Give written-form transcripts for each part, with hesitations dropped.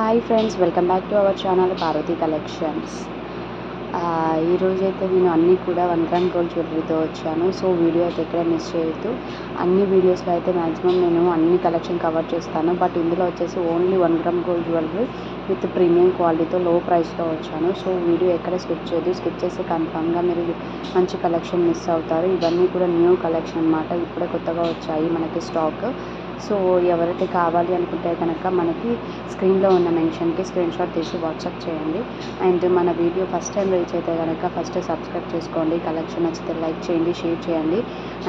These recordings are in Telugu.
Hi friends, welcome back to our channel Parvathi collections. ఈరోజైతే నేను అన్నీ కూడా 1 గ్రామ్ గోల్డ్ జ్యువెలరీతో వచ్చాను. సో వీడియో అయితే ఎక్కడ మిస్ చేయొద్దు. అన్ని వీడియోస్లో అయితే మ్యాక్సిమం నేను అన్ని కలెక్షన్ కవర్ చేస్తాను. బట్ ఇందులో వచ్చేసి only 1 gram gold jewellery with premium క్వాలిటీతో లో ప్రైస్లో వచ్చాను. సో వీడియో ఎక్కడ స్కిప్ చేయొద్దు. స్కిప్ చేస్తే కన్ఫామ్గా మీరు మంచి కలెక్షన్ మిస్ అవుతారు. ఇవన్నీ కూడా న్యూ కలెక్షన్ అన్నమాట. ఇప్పుడే కొత్తగా వచ్చాయి మనకి స్టాక్. సో ఎవరైతే కావాలి అనుకుంటే కనుక మనకి స్క్రీన్లో ఉన్న మెన్షన్కి స్క్రీన్ షాట్ తీసి వాట్సాప్ చేయండి. అండ్ మన వీడియో ఫస్ట్ టైం రీచ్ అయితే కనుక ఫస్ట్ సబ్స్క్రైబ్ చేసుకోండి. కలెక్షన్ నచ్చితే లైక్ చేయండి, షేర్ చేయండి.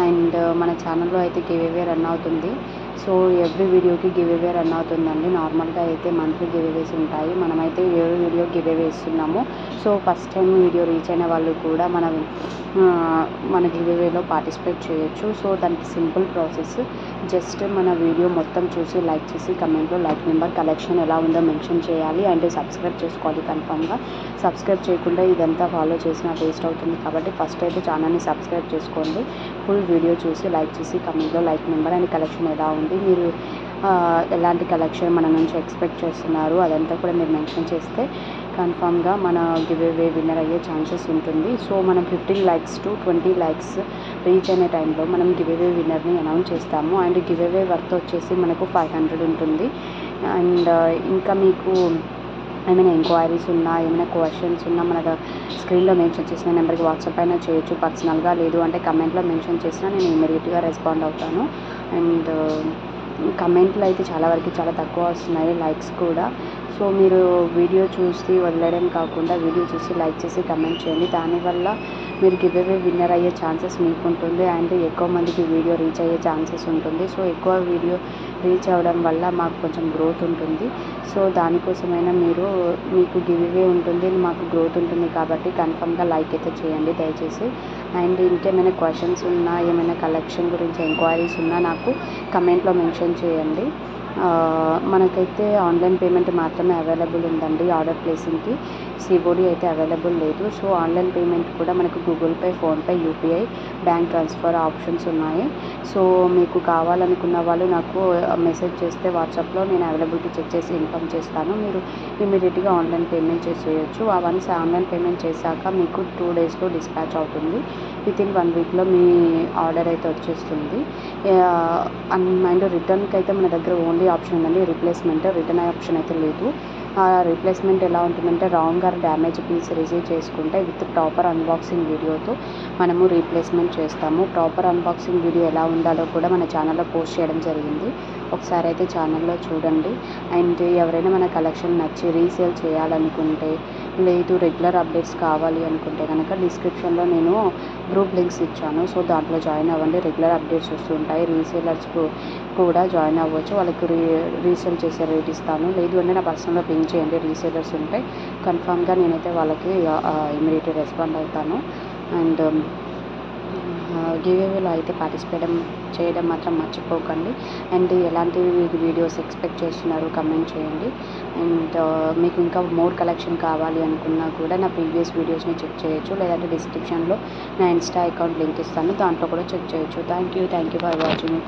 అండ్ మన ఛానల్లో అయితే గివ్ అవే రన్ అవుతుంది. సో ఎవ్రీ వీడియోకి గివ్ అవే రన్ అవుతుందండి. నార్మల్గా అయితే మంత్లీ గివ్ అవేస్ ఉంటాయి. మనమైతే ఏ వీడియో గివ్ అవే ఇస్తున్నాము. So first time video reach అయిన వాళ్ళు కూడా మన గివ్ అవేలో పార్టిసిపేట్ చేయొచ్చు. సో దానికి సింపుల్ ప్రాసెస్, జస్ట్ మన వీడియో మొత్తం చూసి లైక్ చేసి కమెంట్లో లైక్ నెంబర్, కలెక్షన్ ఎలా ఉందో మెన్షన్ చేయాలి. అండ్ సబ్స్క్రైబ్ చేసుకోవాలి. కన్ఫామ్గా సబ్స్క్రైబ్ చేయకుండా ఇదంతా ఫాలో చేసినా వేస్ట్ అవుతుంది. కాబట్టి ఫస్ట్ అయితే ఛానల్ని సబ్స్క్రైబ్ చేసుకోండి. ఫుల్ వీడియో చూసి లైక్ చేసి కమెంట్లో లైక్ నెంబర్ అండ్ కలెక్షన్ ఎలా ఉంది, మీరు ఎలాంటి కలెక్షన్ మన నుంచి ఎక్స్పెక్ట్ చేస్తున్నారు అదంతా కూడా మీరు మెన్షన్ చేస్తే కన్ఫామ్గా మన గివ్ అవే విన్నర్ అయ్యే ఛాన్సెస్ ఉంటుంది. సో మనం 15 likes to 20 likes రీచ్ అయిన టైంలో మనం గివ్ అవే విన్నర్ని అనౌన్స్ చేస్తాము. అండ్ గివ్ అవే వర్త్ వచ్చేసి మనకు 500 ఉంటుంది. అండ్ ఇంకా మీకు ఏమైనా ఎంక్వైరీస్ ఉన్నా, ఏమైనా క్వశ్చన్స్ ఉన్నా మన స్క్రీన్లో మెన్షన్ చేసిన నెంబర్కి వాట్సాప్ అయినా చేయొచ్చు పర్సనల్గా. లేదు అంటే కమెంట్లో మెన్షన్ చేసినా నేను ఇమీడియట్గా రెస్పాండ్ అవుతాను. అండ్ కమెంట్లు అయితే చాలా వరకు చాలా తక్కువ వస్తున్నాయి, లైక్స్ కూడా. సో మీరు వీడియో చూసి వదిలేయడం కాకుండా వీడియో చూసి లైక్ చేసి కమెంట్ చేయండి. దానివల్ల మీరు గివ్ అవే విన్నర్ అయ్యే ఛాన్సెస్ మీకు ఉంటుంది. అండ్ ఎక్కువ మందికి వీడియో రీచ్ అయ్యే ఛాన్సెస్ ఉంటుంది. సో ఎక్కువ వీడియో రీచ్ అవ్వడం వల్ల మాకు కొంచెం గ్రోత్ ఉంటుంది. సో దానికోసమైనా మీకు గివ్ అవే ఉంటుంది, మాకు గ్రోత్ ఉంటుంది. కాబట్టి కన్ఫామ్గా లైక్ అయితే చేయండి దయచేసి. అండ్ ఇంకేమైనా క్వశ్చన్స్ ఉన్నా, ఏమైనా కలెక్షన్ గురించి ఎంక్వైరీస్ ఉన్నా నాకు కమెంట్లో మెన్షన్ చేయండి. మనకైతే ఆన్లైన్ పేమెంట్ మాత్రమే అవైలబుల్ ఉందండి. ఆర్డర్ ప్లేసింగ్కి సిఓడి అయితే అవైలబుల్ లేదు. సో ఆన్లైన్ పేమెంట్ కూడా మనకు Google pay, PhonePe, UPI, bank transfer options ఉన్నాయి. సో మీకు కావాలనుకున్న వాళ్ళు నాకు మెసేజ్ చేస్తే వాట్సాప్లో నేను అవైలబిలిటీ చెక్ చేసి ఇన్ఫామ్ చేస్తాను. మీరు ఇమీడియట్గా ఆన్లైన్ పేమెంట్ చేసేయచ్చు. వన్స్ ఆన్లైన్ పేమెంట్ చేశాక మీకు 2 daysలో డిస్పాచ్ అవుతుంది. వితిన్ 1 weekలో మీ ఆర్డర్ అయితే వచ్చేస్తుంది. అండ్ రిటర్న్కి అయితే మన దగ్గర ఓన్లీ ఆప్షన్ ఉందండి రీప్లేస్మెంట్. రిటర్న్ ఆప్షన్ అయితే లేదు. రీప్లేస్మెంట్ ఎలా ఉంటుందంటే wrong or damage piece receive చేసుకుంటే విత్ ప్రాపర్ అన్బాక్సింగ్ వీడియోతో మనము రీప్లేస్మెంట్ చేస్తాము. ప్రాపర్ అన్బాక్సింగ్ వీడియో ఎలా ఉండాలో కూడా మన ఛానల్లో పోస్ట్ చేయడం జరిగింది. ఒకసారి అయితే ఛానల్లో చూడండి. అండ్ ఎవరైనా మన కలెక్షన్ నచ్చి రీసేల్ చేయాలనుకుంటే, లేదు రెగ్యులర్ అప్డేట్స్ కావాలి అనుకుంటే కనుక డిస్క్రిప్షన్లో నేను గ్రూప్ లింక్స్ ఇచ్చాను. సో దాంట్లో జాయిన్ అవ్వండి. రెగ్యులర్ అప్డేట్స్ వస్తుంటాయి. రీసేలర్స్ కూడా జాయిన్ అవ్వచ్చు. వాళ్ళకి రీసేల్ చేసే రేట్ ఇస్తాను. లేదు అంటే నా పర్సనల్గా పింక్ చేయండి. రీసేలర్స్ ఉంటే కన్ఫామ్గా నేనైతే వాళ్ళకి ఇమీడియట్గా రెస్పాండ్ అవుతాను. అండ్ గివ్ అవేలో అయితే పార్టిసిపేట్ చేయడం మాత్రం మర్చిపోకండి. అండ్ ఎలాంటి వీడియోస్ ఎక్స్పెక్ట్ చేస్తున్నారు కమెంట్ చేయండి. అండ్ మీకు ఇంకా మోర్ కలెక్షన్ కావాలి అనుకున్నా కూడా నా ప్రీవియస్ వీడియోస్ని చెక్ చేయొచ్చు. లేదంటే డిస్క్రిప్షన్లో నా ఇన్స్టా అకౌంట్ లింక్ ఇస్తాను, దాంట్లో కూడా చెక్ చేయొచ్చు. Thank you for watching.